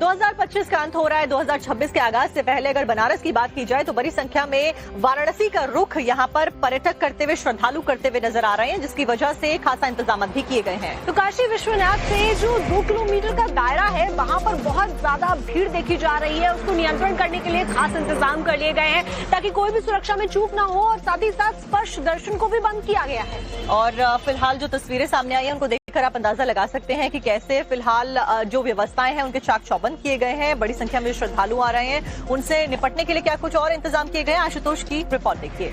2025 का अंत हो रहा है। 2026 के आगाज से पहले अगर बनारस की बात की जाए तो बड़ी संख्या में वाराणसी का रुख यहां पर पर्यटक करते हुए, श्रद्धालु करते हुए नजर आ रहे हैं, जिसकी वजह से खासा इंतजाम भी किए गए हैं। तो काशी विश्वनाथ से जो 2 किलोमीटर का दायरा है, वहां पर बहुत ज्यादा भीड़ देखी जा रही है। उसको नियंत्रण करने के लिए खास इंतजाम कर लिए गए हैं ताकि कोई भी सुरक्षा में चूक ना हो, और साथ ही साथ स्पर्श दर्शन को भी बंद किया गया है। और फिलहाल जो तस्वीरें सामने आई हैं उनको देखकर आप अंदाजा लगा सकते हैं कि कैसे फिलहाल जो व्यवस्थाएं हैं उनके चाक चौबंद किए गए हैं। बड़ी संख्या में श्रद्धालु आ रहे हैं, उनसे निपटने के लिए क्या कुछ और इंतजाम किए गए हैं, आशुतोष की रिपोर्ट देखिए।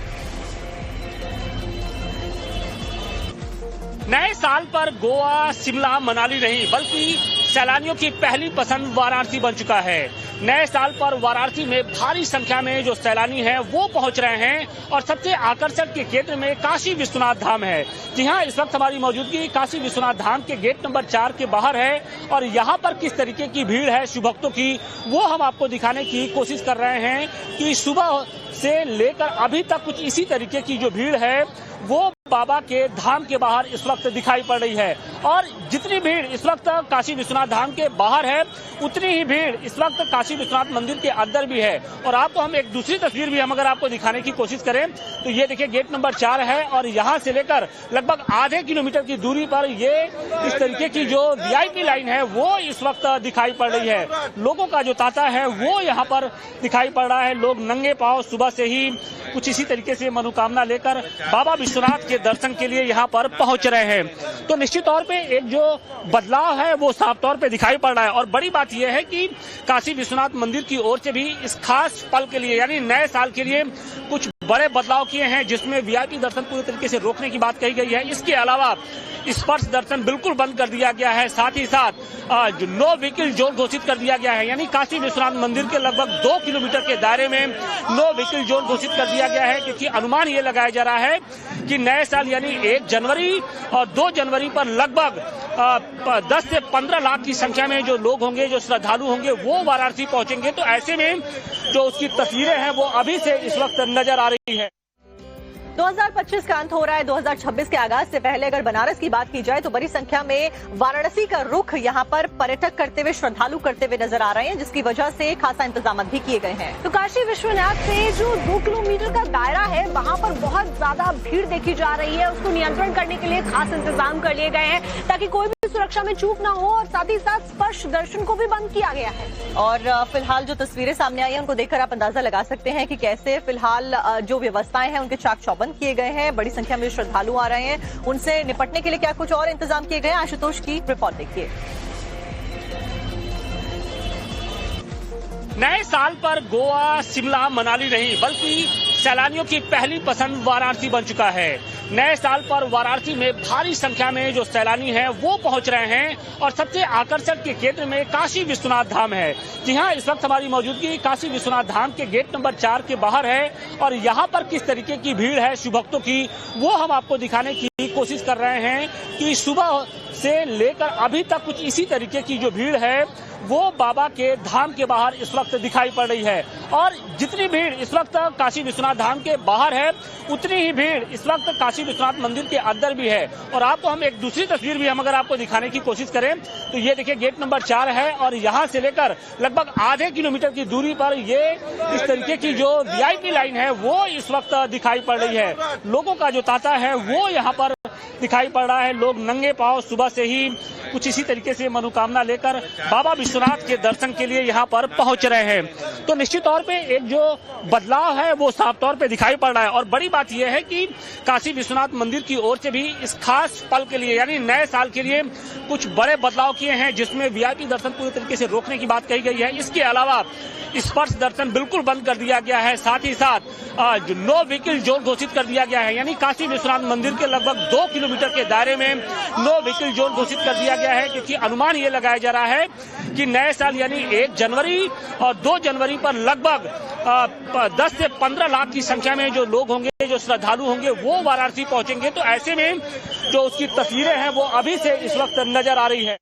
नए साल पर गोवा, शिमला, मनाली नहीं बल्कि सैलानियों की पहली पसंद वाराणसी बन चुका है। नए साल पर वाराणसी में भारी संख्या में जो सैलानी हैं वो पहुंच रहे हैं, और सबसे आकर्षण के केंद्र में काशी विश्वनाथ धाम है। जी हां, इस वक्त हमारी मौजूदगी काशी विश्वनाथ धाम के गेट नंबर 4 के बाहर है, और यहाँ पर किस तरीके की भीड़ है शिव भक्तों की, वो हम आपको दिखाने की कोशिश कर रहे हैं कि सुबह से लेकर अभी तक कुछ इसी तरीके की जो भीड़ है वो बाबा के धाम के बाहर इस वक्त दिखाई पड़ रही है। और जितनी भीड़ इस वक्त काशी विश्वनाथ धाम के बाहर है, उतनी ही भीड़ इस वक्त काशी विश्वनाथ मंदिर के अंदर भी है। और आपको हम एक दूसरी तस्वीर भी हम अगर आपको दिखाने की कोशिश करें तो ये देखिए, गेट नंबर 4 है, और यहाँ से लेकर लगभग आधे किलोमीटर की दूरी पर ये इस तरीके की जो वीआईपी लाइन है वो इस वक्त दिखाई पड़ रही है। लोगों का जो तांता है वो यहाँ पर दिखाई पड़ रहा है। लोग नंगे पांव सुबह से ही कुछ इसी तरीके से मनोकामना लेकर बाबा विश्वनाथ के दर्शन के लिए यहाँ पर पहुंच रहे हैं। तो निश्चित तौर पे एक जो बदलाव है वो साफ तौर पे दिखाई पड़ रहा है। और बड़ी बात यह है कि काशी विश्वनाथ मंदिर की ओर से भी इस खास पल के लिए, यानी नए साल के लिए कुछ बड़े बदलाव किए हैं, जिसमें वीआईपी दर्शन पूरी तरीके से रोकने की बात कही गई है। इसके अलावा स्पर्श दर्शन बिल्कुल बंद कर दिया गया है। साथ ही साथ नो व्हीकल जोन घोषित कर दिया गया है, यानी काशी विश्वनाथ मंदिर के लगभग 2 किलोमीटर के दायरे में नो व्हीकल जोन घोषित कर दिया गया है, क्योंकि अनुमान ये लगाया जा रहा है कि नए साल यानी 1 जनवरी और 2 जनवरी पर लगभग 10 से 15 लाख की संख्या में जो लोग होंगे, जो श्रद्धालु होंगे, वो वाराणसी पहुंचेंगे। तो ऐसे में जो उसकी तस्वीरें हैं वो अभी से इस वक्त नजर आ रही है। 2025 का अंत हो रहा है। 2026 के आगाज से पहले अगर बनारस की बात की जाए तो बड़ी संख्या में वाराणसी का रुख यहां पर पर्यटक करते हुए, श्रद्धालु करते हुए नजर आ रहे हैं, जिसकी वजह से खासा इंतजाम भी किए गए हैं। तो काशी विश्वनाथ से जो 2 किलोमीटर का दायरा है, वहां पर बहुत ज्यादा भीड़ देखी जा रही है। उसको नियंत्रण करने के लिए खास इंतजाम कर लिए गए हैं ताकि कोई भी सुरक्षा में चूक ना हो, और साथ ही साथ स्पर्श दर्शन को भी बंद किया गया है। और फिलहाल जो तस्वीरें सामने आई हैं उनको देखकर आप अंदाजा लगा सकते हैं कि कैसे फिलहाल जो व्यवस्थाएं हैं उनके चाक चौबंद किए गए हैं। बड़ी संख्या में श्रद्धालु आ रहे हैं, उनसे निपटने के लिए क्या कुछ और इंतजाम किए गए हैं, आशुतोष की रिपोर्ट देखिए। नए साल पर गोवा, शिमला, मनाली नहीं बल्कि सैलानियों की पहली पसंद वाराणसी बन चुका है। नए साल पर वाराणसी में भारी संख्या में जो सैलानी हैं वो पहुंच रहे हैं, और सबसे आकर्षण के केंद्र में काशी विश्वनाथ धाम है। जी हां, इस वक्त हमारी मौजूदगी काशी विश्वनाथ धाम के गेट नंबर 4 के बाहर है, और यहाँ पर किस तरीके की भीड़ है शिव भक्तों की, वो हम आपको दिखाने की कोशिश कर रहे हैं कि सुबह से लेकर अभी तक कुछ इसी तरीके की जो भीड़ है वो बाबा के धाम के बाहर इस वक्त दिखाई पड़ रही है। और जितनी भीड़ इस वक्त काशी विश्वनाथ धाम के बाहर है, उतनी ही भीड़ इस वक्त काशी विश्वनाथ मंदिर के अंदर भी है। और आपको हम एक दूसरी तस्वीर भी हम अगर आपको दिखाने की कोशिश करें तो ये देखिए, गेट नंबर 4 है, और यहाँ से लेकर लगभग आधे किलोमीटर की दूरी पर ये इस तरीके की जो वीआईपी लाइन है वो इस वक्त दिखाई पड़ रही है। लोगों का जो तांता है वो यहाँ पर दिखाई पड़ रहा है। लोग नंगे पांव सुबह से ही कुछ इसी तरीके से मनोकामना लेकर बाबा विश्वनाथ के दर्शन के लिए यहाँ पर पहुंच रहे हैं। तो निश्चित तौर पे एक जो बदलाव है वो साफ तौर पे दिखाई पड़ रहा है। और बड़ी बात यह है कि काशी विश्वनाथ मंदिर की ओर से भी इस खास पल के लिए, यानी नए साल के लिए कुछ बड़े बदलाव किए हैं, जिसमें वीआईपी दर्शन पूरी तरीके से रोकने की बात कही गई है। इसके अलावा स्पर्श दर्शन बिल्कुल बंद कर दिया गया है। साथ ही साथ नो व्हीकल जोन घोषित कर दिया गया है, यानी काशी विश्वनाथ मंदिर के लगभग 2 किलोमीटर के दायरे में नो व्हीकल जोन घोषित कर दिया गया है, क्योंकि अनुमान ये लगाया जा रहा है कि नए साल यानी 1 जनवरी और 2 जनवरी पर लगभग 10 से 15 लाख की संख्या में जो लोग होंगे, जो श्रद्धालु होंगे, वो वाराणसी पहुंचेंगे। तो ऐसे में जो उसकी तस्वीरें हैं वो अभी से इस वक्त नजर आ रही है।